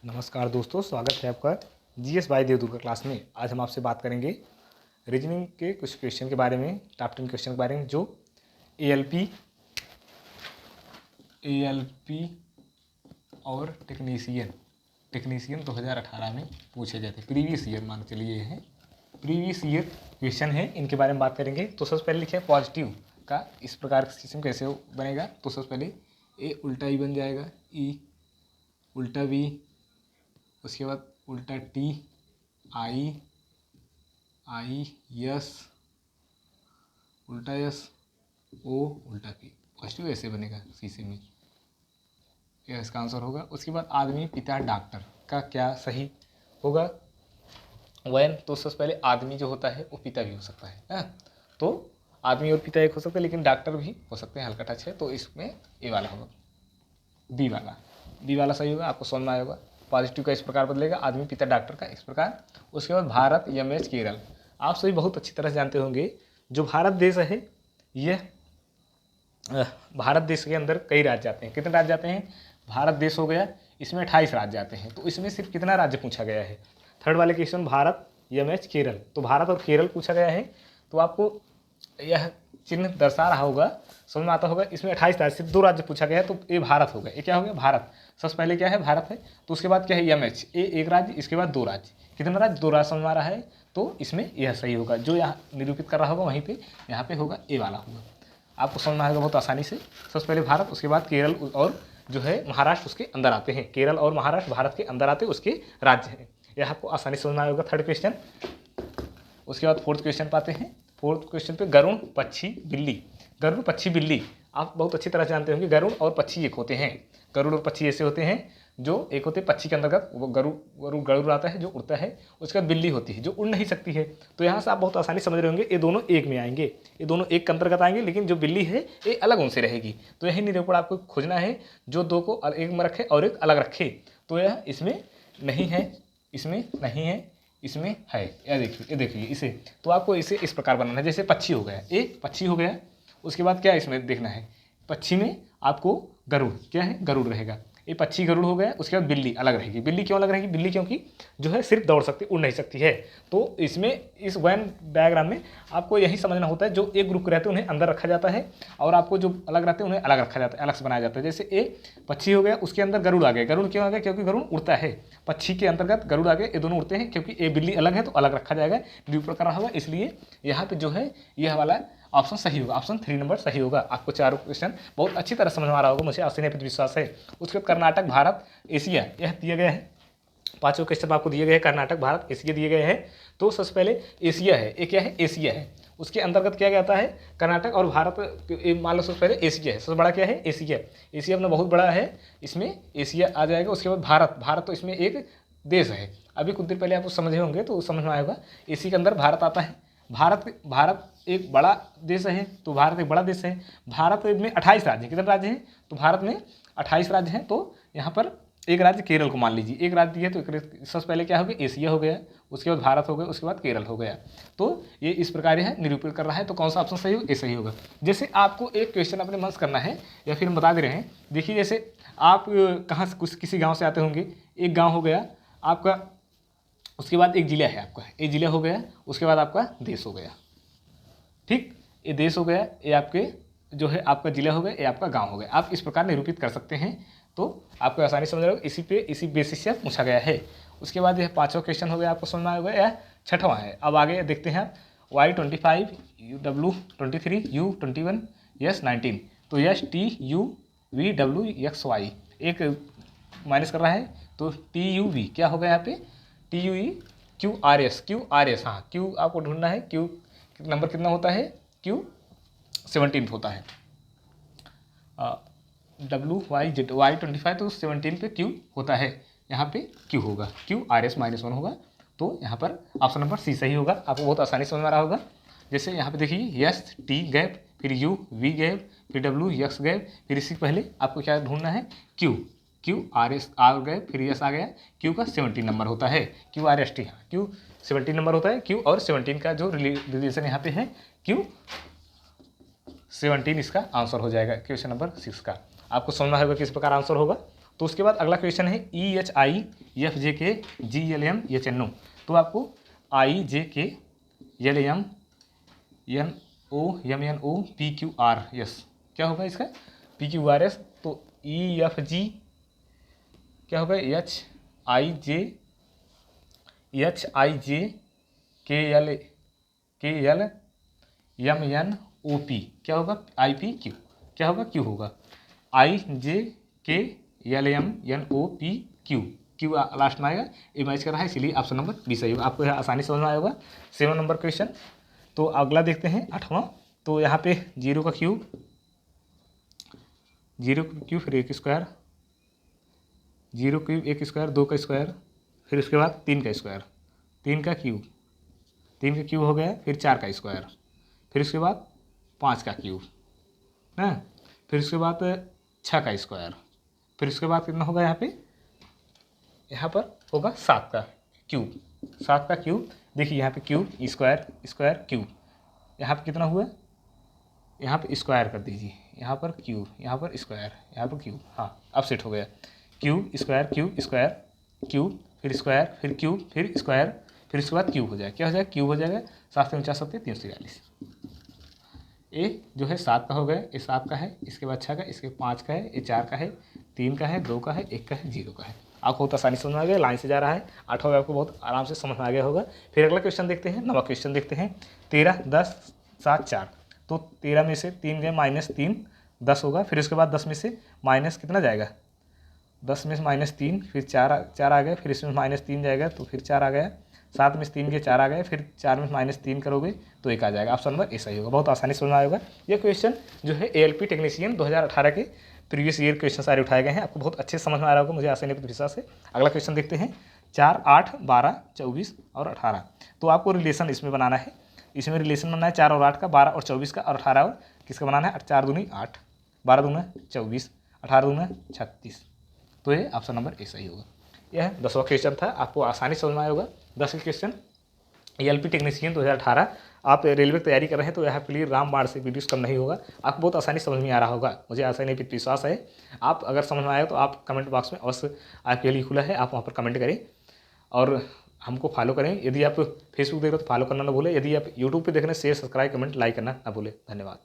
नमस्कार दोस्तों, स्वागत है आपका जीएस बाय देवदुर्गा क्लास में। आज हम आपसे बात करेंगे रीजनिंग के कुछ क्वेश्चन के बारे में, टॉप 10 क्वेश्चन के बारे में जो एएलपी और टेक्नीशियन 2018 में पूछे जाते हैं। प्रीवियस ईयर मान चलिए ये है प्रीवियस ईयर क्वेश्चन है, इनके बारे में बात करेंगे। तो सबसे पहले लिखे पॉजिटिव का इस प्रकार का सिस्टम कैसे बनेगा। तो सबसे पहले ए उल्टा ई बन जाएगा, ई उल्टा बी, उसके बाद उल्टा टी, आई यस उल्टा यस, ओ उल्टा पी। पॉजिटिव ऐसे बनेगा शीशे में, यह इसका आंसर होगा। उसके बाद आदमी पिता डॉक्टर का क्या सही होगा। वैन तो सबसे पहले आदमी जो होता है वो पिता भी हो सकता है तो आदमी और पिता एक हो सकता है, लेकिन डॉक्टर भी हो सकते हैं, हल्का टच है। तो इसमें ए वाला होगा, बी वाला सही होगा। आपको समझ में आया होगा। पॉजिटिव का इस प्रकार बदलेगा, आदमी पिता डॉक्टर का इस प्रकार। उसके बाद भारत यमएच केरल, आप सभी बहुत अच्छी तरह से जानते होंगे जो भारत देश है, यह भारत देश के अंदर कई राज्य आते हैं। कितने राज्य आते हैं? भारत देश हो गया, इसमें 28 राज्य आते हैं। तो इसमें सिर्फ कितना राज्य पूछा गया है? थर्ड वाले क्वेश्चन भारत यमएच केरल, तो भारत और केरल पूछा गया है। तो आपको यह चिन्ह दर्शा रहा होगा, समझ में आता होगा। इसमें 28 राज्य, सिर्फ 2 राज्य पूछा गया है, तो ये भारत होगा। ये क्या हो गया? भारत। सबसे पहले क्या है? भारत है। तो उसके बाद क्या है? यमएच, ए एक राज्य, इसके बाद 2 राज्य। कितना राज्य? 2 राज्य समझ में आ रहा है। तो इसमें यह सही होगा, जो यहाँ निरूपित कर रहा होगा वहीं पे यहाँ पे होगा ए वाला होगा। आपको समझ में आएगा बहुत आसानी से। सबसे पहले भारत, उसके बाद केरल और जो है महाराष्ट्र उसके अंदर आते हैं। केरल और महाराष्ट्र भारत के अंदर आते उसके राज्य हैं। यह आपको आसानी समझ में आएगा। Third question. उसके बाद फोर्थ क्वेश्चन पाते हैं। फोर्थ क्वेश्चन पे गरुड़ पक्षी बिल्ली, गरुड़ पक्षी बिल्ली आप बहुत अच्छी तरह से जानते होंगे। गरुड़ और पक्षी एक होते हैं। गरुड़ और पक्षी ऐसे होते हैं जो एक होते हैं पक्षी के अंतर्गत, वो गरुड़ आता है जो उड़ता है। उसके बाद बिल्ली होती है जो उड़ नहीं सकती है। तो यहाँ से आप बहुत आसानी समझ रहे होंगे, ये दोनों एक में आएंगे, ये दोनों एक के अंतर्गत आएंगे, लेकिन जो बिल्ली है ये अलग उनसे रहेगी। तो यही निरूपण आपको खोजना है, जो 2 को एक में रखे और एक अलग रखे। तो यह इसमें नहीं है, इसमें नहीं है, इसमें है। ये देखिए इसे। तो आपको इसे इस प्रकार बनाना है, जैसे पक्षी हो गया, एक पक्षी हो गया। उसके बाद क्या इसमें देखना है? पक्षी में आपको गरुड़, क्या है? गरुड़ रहेगा। ये पक्षी गरुड़ हो गया। उसके बाद बिल्ली अलग रहेगी। बिल्ली क्यों अलग रहेगी? बिल्ली क्योंकि जो है सिर्फ दौड़ सकती, उड़ नहीं सकती है। तो इसमें इस वेन डायग्राम में आपको यही समझना होता है, जो एक ग्रुप के रहते हैं उन्हें अंदर रखा जाता है, और आपको जो अलग रहते हैं उन्हें अलग रखा जाता है, अलग से बनाया जाता है। जैसे ए पक्षी हो गया, उसके अंदर गरुड़ आ गया। गरुड़ क्यों आ गया? क्योंकि गरुड़ उड़ता है। पक्षी के अंतर्गत गरुड़ आ गए, ये दोनों उड़ते हैं। क्योंकि ये बिल्ली अलग है तो अलग रखा जाएगा, निरूपण कर रहा होगा। इसलिए यहाँ पे जो है यह वाला ऑप्शन सही होगा, ऑप्शन 3 नंबर सही होगा। आपको चारों क्वेश्चन बहुत अच्छी तरह समझ में आ रहा होगा, मुझे आपसे निहित विश्वास है। उसके बाद कर्नाटक भारत एशिया, यह दिया गया है। 5 क्वेश्चन आपको दिए गए हैं, कर्नाटक भारत एशिया दिए गए हैं। तो सबसे पहले एशिया है, ये क्या है? एशिया है। उसके अंतर्गत क्या जाता है? कर्नाटक और भारत। मान लो सबसे पहले एशिया है, सबसे बड़ा क्या है? एशिया। एशिया अपना बहुत बड़ा है, इसमें एशिया आ जाएगा। उसके बाद भारत तो इसमें एक देश है। अभी कुछ देर पहले आप समझे होंगे तो समझ में आएगा। एशिया के अंदर भारत आता है। भारत एक बड़ा देश है, तो भारत एक बड़ा देश है। भारत में 28 राज्य हैं। कितने राज्य हैं? तो भारत में 28 राज्य हैं। तो यहाँ पर एक राज्य केरल को मान लीजिए, एक राज्य दिए तो सबसे पहले क्या हो गया? एशिया हो गया, उसके बाद भारत हो गया, उसके बाद केरल हो गया। तो ये इस प्रकार है निरूपित कर रहा है। तो कौन सा ऑप्शन सही हो? ये सही होगा। जैसे आपको एक क्वेश्चन अपने मन से करना है, या फिर हम बता दे रहे हैं। देखिए जैसे आप कहाँ से किसी गाँव से आते होंगे। एक गाँव हो गया आपका, उसके बाद एक जिला है आपका, एक जिला हो गया, उसके बाद आपका देश हो गया। ठीक, ये देश हो गया, ये आपके जो है आपका जिला हो गया, ये आपका गांव हो गया। आप इस प्रकार निरूपित कर सकते हैं, तो आपको आसानी समझ रहे हो। इसी बेसिस से पूछा गया है। उसके बाद यह 5वां क्वेश्चन हो गया, आपको समझ में आएगा। यह 6वां है। अब आगे देखते हैं। Y25 W23 U21 S19, तो STUVWXY एक माइनस कर रहा है, तो TUV क्या होगा यहाँ पे? TUE QRS, हाँ Q आपको ढूंढना है। Q नंबर कितना होता है? Q 17 होता है। Y25 तो 17 पे Q होता है, यहाँ पे Q होगा, QRS-1 होगा। तो यहाँ पर ऑप्शन नंबर C सही होगा। आपको बहुत आसानी समझ में आ रहा होगा। जैसे यहाँ पे देखिए S T गैप, फिर U V गैप, फिर W X गैप, फिर इससे पहले आपको क्या ढूंढना है? Q R S आ गए, फिर यस आ गया। Q का 17 नंबर होता है, QRST, हाँ Q 17 नंबर होता है। Q और 17 का जो रिलेशन यहाँ पे है, Q 17 इसका आंसर हो जाएगा क्वेश्चन नंबर 6 का। आपको समझना होगा किस प्रकार आंसर होगा। तो उसके बाद अगला क्वेश्चन है EHIFJKGLMHNO। तो आपको IJKLMNOMNOPQRS क्या होगा इसका PQRS। तो EFG क्या होगा HIJKLMNOP क्या होगा IPQ क्या होगा Q होगा IJKLMNOPQ क्यू लास्ट में आएगा, ये मैच कर रहा है, इसीलिए ऑप्शन नंबर बी सही होगा। आपको यह आसानी समझ में आया होगा। 7 नंबर क्वेश्चन। तो अगला देखते हैं 8वां। तो यहाँ पे 0 का क्यूब, 0 का क्यूब फिर 1 स्क्वायर, 0 क्यूब 1 स्क्वायर, 2 का स्क्वायर, फिर उसके बाद 3 का स्क्वायर, 3 का क्यूब, 3 का क्यूब हो गया, फिर 4 का स्क्वायर, फिर उसके बाद 5 का क्यूब है, फिर उसके बाद 6 का स्क्वायर, फिर उसके बाद कितना होगा यहाँ पर होगा 7 का क्यूब। 7 का क्यूब देखिए यहाँ पे क्यूब स्क्वायर स्क्वायर क्यूब, यहाँ पे कितना हुआ, यहाँ पे स्क्वायर कर दीजिए, यहाँ पर क्यूब, यहाँ पर स्क्वायर, यहाँ पर क्यूब। हाँ अब सेट हो गया। क्यूब स्क्वायर क्यूब फिर स्क्वायर फिर क्यूब फिर स्क्वायर, फिर उसके बाद क्यूब हो जाएगा। क्या हो जाएगा क्यूब हो जाएगा। 7 से 49 सत्ते 342। ये जो है 7 का हो गया, ये 7 का है, इसके बाद 6 का, इसके 5 का है, ये 4 का है, 3 का है, 2 का है, 1 का है, 0 का है। आपको बहुत आसानी समझ में आ गया, लाइन से जा रहा है। 8वां आपको बहुत आराम से समझ में आ गया होगा। फिर अगला क्वेश्चन देखते हैं, 9वां क्वेश्चन देखते हैं। 13 10 7 4। तो 13 में से 3 गए -3 10 होगा। फिर उसके बाद 10 में से माइनस कितना जाएगा, 10 में से -3, फिर 4 आ गए, फिर इसमें -3 जाएगा तो फिर 4 आ गया। 7 में से 3 के 4 आ गए, फिर 4 में -3 करोगे तो 1 आ जाएगा। ऑप्शन नंबर ए सही होगा। बहुत आसानी से समझ में आएगा। ये क्वेश्चन जो है ALP टेक्नीशियन 2018 के प्रीवियस ईयर क्वेश्चन सारे उठाए गए हैं। आपको बहुत अच्छे समझ में आ रहा होगा, मुझे आसानी पर विश्वास है। अगला क्वेश्चन देखते हैं। 4 8 12 24 और 18। तो आपको रिलेशन इसमें बनाना है। इसमें रिलेशन बनाना है 4 और 8 का, 12 और 24 का, और 18 और किसका बनाना है, 4 दूनी 8, 12 दूना 24, 18 दूना 36। तो ये ऑप्शन नंबर ए सही होगा। यह 10वां क्वेश्चन था। आपको आसानी समझ में आया होगा। 10 क्वेश्चन ALP टेक्नीशियन 2018। आप रेलवे की तैयारी कर रहे हैं तो यहाँ के लिए रामबाण से वीडियोस कम नहीं होगा। आपको बहुत आसानी समझ में आ रहा होगा, मुझे आसानी पर विश्वास है। आप अगर समझ में आए तो आप कमेंट बॉक्स में अवश्य आपके लिए खुला है, आप वहाँ पर कमेंट करें और हमको फॉलो करें। यदि आप फेसबुक देख रहे हो तो फॉलो करना ना भूलें। यदि आप यूट्यूब पे देख रहे हैं शेयर सब्सक्राइब कमेंट लाइक करना ना भूलें। धन्यवाद।